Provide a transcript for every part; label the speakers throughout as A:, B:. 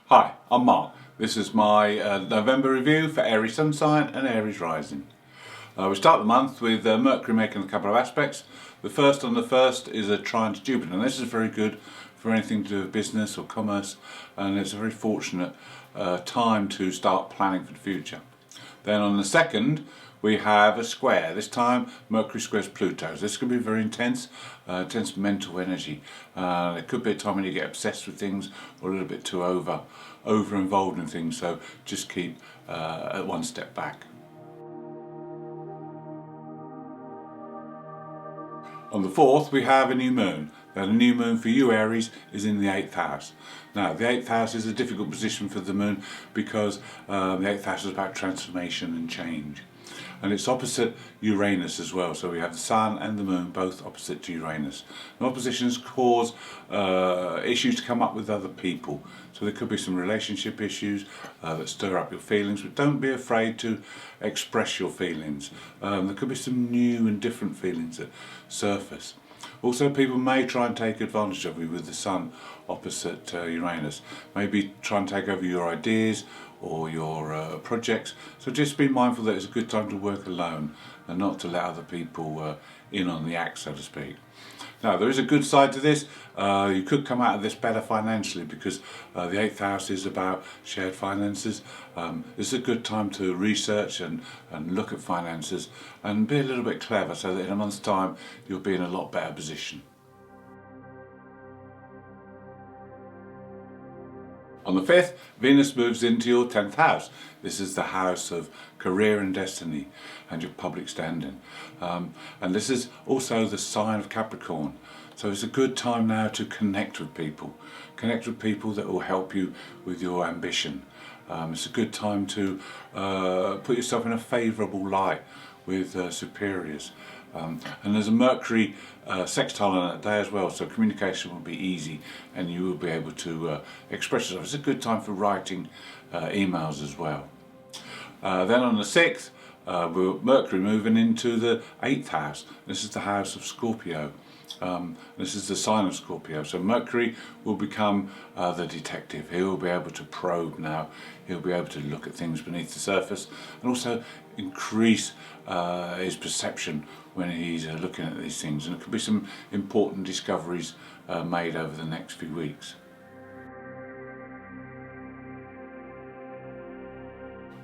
A: Hi, I'm Mark. This is my November review for Aries Sun sign and Aries rising. We start the month with Mercury making a couple of aspects. The first on the 1st is a trine to Jupiter, and this is very good for anything to do with business or commerce, and it's a very fortunate time to start planning for the future. Then on the 2nd we have a square. This time Mercury squares Pluto. This could be very intense mental energy. It could be a time when you get obsessed with things or a little bit too over involved in things, so just keep at one step back. On the 4th we have a new moon. Now the new moon for you Aries is in the 8th house. Now the 8th house is a difficult position for the moon because the 8th house is about transformation and change. And it's opposite Uranus as well, so we have the Sun and the Moon both opposite to Uranus. And oppositions cause issues to come up with other people, so there could be some relationship issues that stir up your feelings, but don't be afraid to express your feelings. There could be some new and different feelings that surface. Also, people may try and take advantage of you with the Sun opposite Uranus. Maybe try and take over your ideas or your projects. So just be mindful that it's a good time to work alone and not to let other people in on the act, so to speak. Now, there is a good side to this. You could come out of this better financially because the 8th house is about shared finances. This is a good time to research and look at finances and be a little bit clever so that in a month's time you'll be in a lot better position. On the 5th, Venus moves into your 10th house. This is the house of career and destiny and your public standing. And this is also the sign of Capricorn. So it's a good time now to connect with people. Connect with people that will help you with your ambition. It's a good time to put yourself in a favourable light with superiors. And there's a Mercury sextile on that day as well, so communication will be easy and you will be able to express yourself. It's a good time for writing emails as well. Then on the 6th, Mercury moving into the 8th house. This is the house of Scorpio. This is the sign of Scorpio. So Mercury will become the detective. He will be able to probe now. He'll be able to look at things beneath the surface and also increase his perception when he's looking at these things. And it could be some important discoveries made over the next few weeks.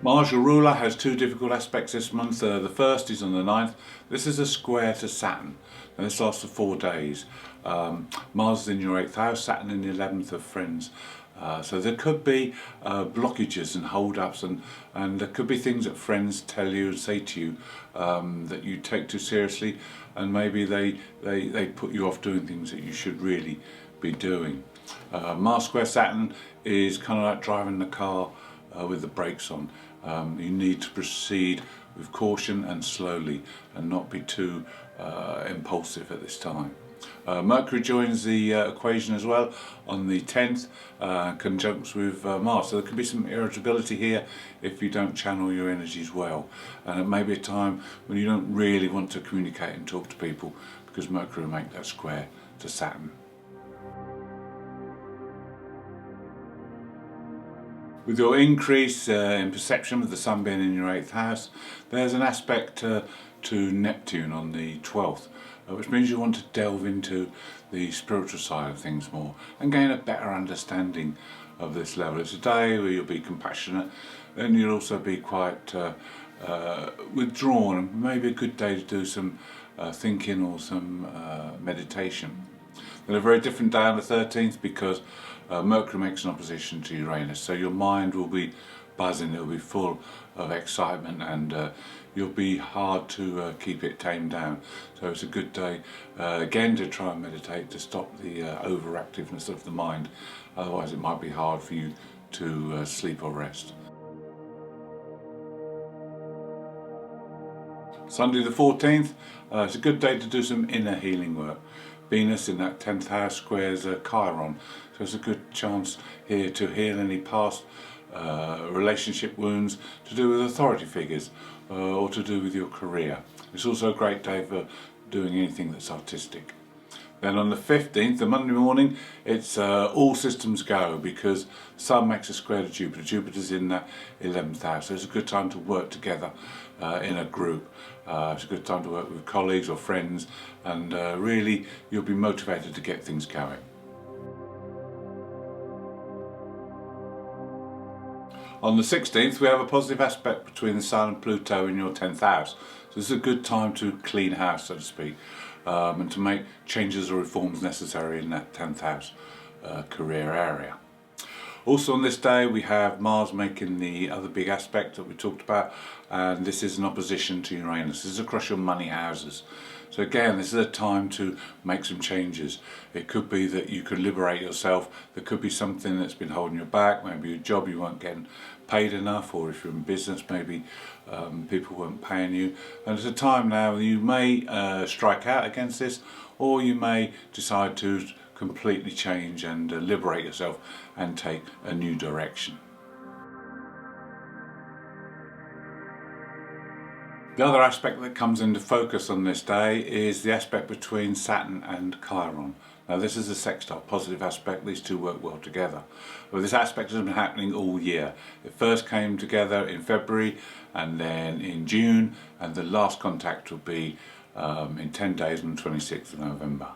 A: Mars, your ruler, has two difficult aspects this month. The first is on the 9th. This is a square to Saturn, and this lasts for 4 days. Mars is in your 8th house, Saturn in the 11th of Friends. So there could be blockages and hold-ups, and there could be things that friends tell you and say to you that you take too seriously, and maybe they put you off doing things that you should really be doing. Mars square Saturn is kind of like driving the car with the brakes on. You need to proceed with caution and slowly and not be too impulsive at this time. Mercury joins the equation as well on the 10th, conjuncts with Mars, so there could be some irritability here if you don't channel your energies well, and it may be a time when you don't really want to communicate and talk to people because Mercury will make that square to Saturn. With your increase in perception with the Sun being in your 8th house, there's an aspect to Neptune on the 12th, which means you want to delve into the spiritual side of things more and gain a better understanding of this level. It's a day where you'll be compassionate and you'll also be quite withdrawn, and maybe a good day to do some thinking or some meditation. Then a very different day on the 13th because Mercury makes an opposition to Uranus, so your mind will be buzzing, it will be full of excitement, and you'll be hard to keep it tamed down. So it's a good day again to try and meditate to stop the overactiveness of the mind, otherwise it might be hard for you to sleep or rest. Sunday the 14th, it's a good day to do some inner healing work. Venus in that 10th house squares Chiron, so it's a good chance here to heal any past relationship wounds to do with authority figures or to do with your career. It's also a great day for doing anything that's artistic. Then on the 15th, the Monday morning, it's all systems go because Sun makes a square to Jupiter. Jupiter's in that 11th house, so it's a good time to work together in a group. It's a good time to work with colleagues or friends, and really you'll be motivated to get things going. On the 16th, we have a positive aspect between the Sun and Pluto in your 10th house. So this is a good time to clean house, so to speak, and to make changes or reforms necessary in that 10th house career area. Also on this day, we have Mars making the other big aspect that we talked about, and this is in opposition to Uranus. This is across your money houses. So again, this is a time to make some changes. It could be that you could liberate yourself. There could be something that's been holding you back, maybe a job you weren't getting paid enough, or if you're in business, maybe people weren't paying you. And it's a time now you may strike out against this, or you may decide to completely change and liberate yourself and take a new direction. The other aspect that comes into focus on this day is the aspect between Saturn and Chiron. Now this is a sextile, positive aspect, these two work well together. Well, this aspect has been happening all year. It first came together in February and then in June, and the last contact will be in 10 days on the 26th of November.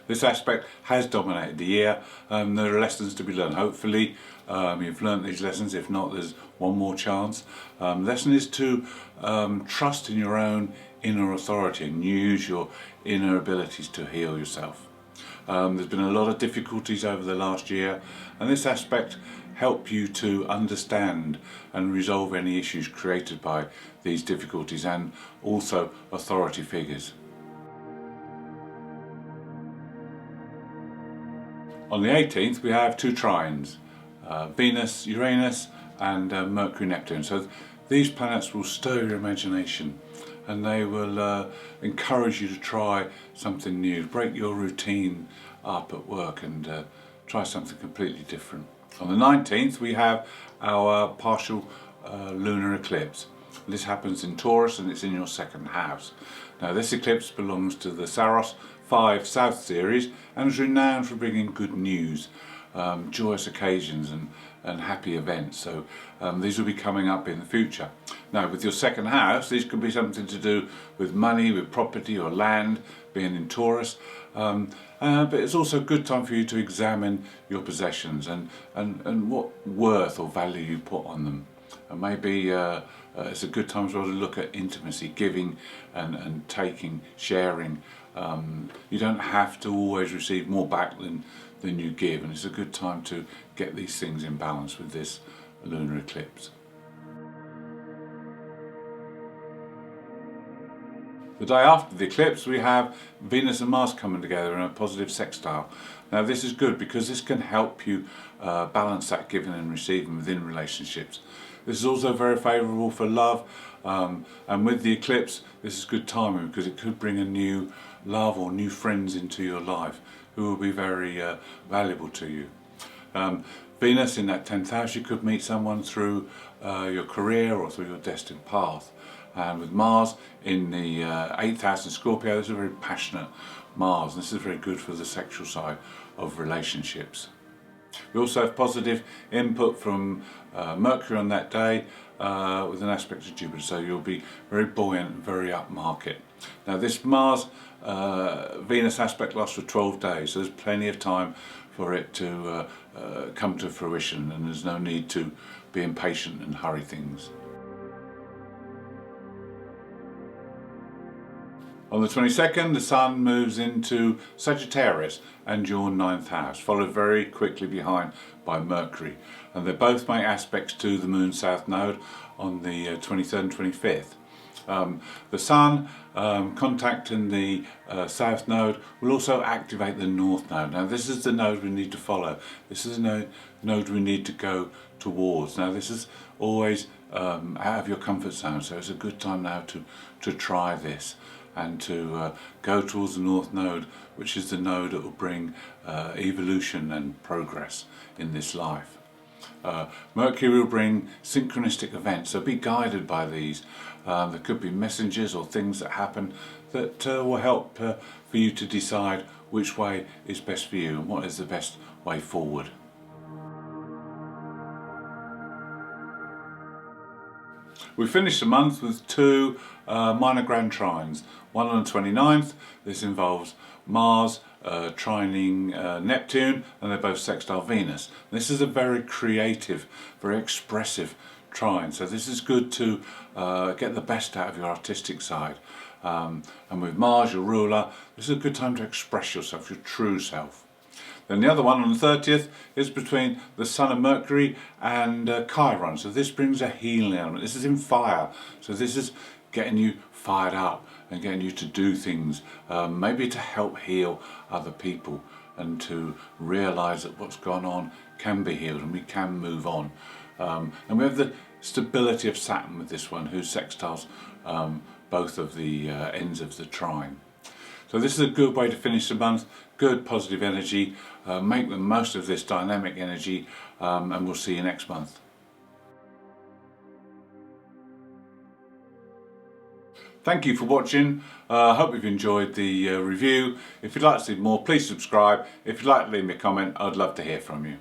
A: This aspect has dominated the year. There are lessons to be learned. Hopefully you've learned these lessons. If not, there's one more chance. The lesson is to trust in your own inner authority and use your inner abilities to heal yourself. There's been a lot of difficulties over the last year, and this aspect help you to understand and resolve any issues created by these difficulties and also authority figures. On the 18th, we have two trines, Venus, Uranus, and Mercury, Neptune. So these planets will stir your imagination, and they will encourage you to try something new, break your routine up at work and try something completely different. On the 19th, we have our partial lunar eclipse. This happens in Taurus and it's in your second house. Now this eclipse belongs to the Saros 5 South series and is renowned for bringing good news, joyous occasions and happy events. So these will be coming up in the future. Now with your second house, these could be something to do with money, with property or land, being in Taurus. But it's also a good time for you to examine your possessions and what worth or value you put on them. And maybe it's a good time as well to look at intimacy, giving and taking, sharing. You don't have to always receive more back than you give, and it's a good time to get these things in balance with this lunar eclipse. The day after the eclipse, we have Venus and Mars coming together in a positive sextile. Now this is good because this can help you balance that giving and receiving within relationships. This is also very favourable for love, and with the eclipse this is good timing because it could bring a new love or new friends into your life who will be very valuable to you. Venus in that 10th house, you could meet someone through your career or through your destined path. And with Mars in the 8th house in Scorpio, this is a very passionate Mars. This is very good for the sexual side of relationships. We also have positive input from Mercury on that day with an aspect to Jupiter, so you'll be very buoyant and very upmarket. Now this Mars Venus aspect lasts for 12 days, so there's plenty of time for it to come to fruition, and there's no need to be impatient and hurry things. On the 22nd, the Sun moves into Sagittarius and your 9th house, followed very quickly behind by Mercury. And they both make aspects to the Moon South Node on the 23rd and 25th. The Sun contacting the South Node will also activate the North Node. Now this is the node we need to follow. This is the node we need to go towards. Now this is always out of your comfort zone, so it's a good time now to try this and to go towards the North Node, which is the node that will bring evolution and progress in this life. Mercury will bring synchronistic events, so be guided by these. There could be messengers or things that happen that will help for you to decide which way is best for you and what is the best way forward. We finished the month with two minor grand trines. One on the 29th, this involves Mars trining Neptune, and they're both sextile Venus. This is a very creative, very expressive trine, so this is good to get the best out of your artistic side. And with Mars, your ruler, this is a good time to express yourself, your true self. Then the other one on the 30th is between the Sun and Mercury and Chiron. So this brings a healing element. This is in fire. So this is getting you fired up and getting you to do things, maybe to help heal other people and to realise that what's gone on can be healed and we can move on. And we have the stability of Saturn with this one, who sextiles both of the ends of the trine. So this is a good way to finish the month, good positive energy, make the most of this dynamic energy, and we'll see you next month. Thank you for watching. I hope you've enjoyed the review. If you'd like to see more, please subscribe. If you'd like to leave me a comment, I'd love to hear from you.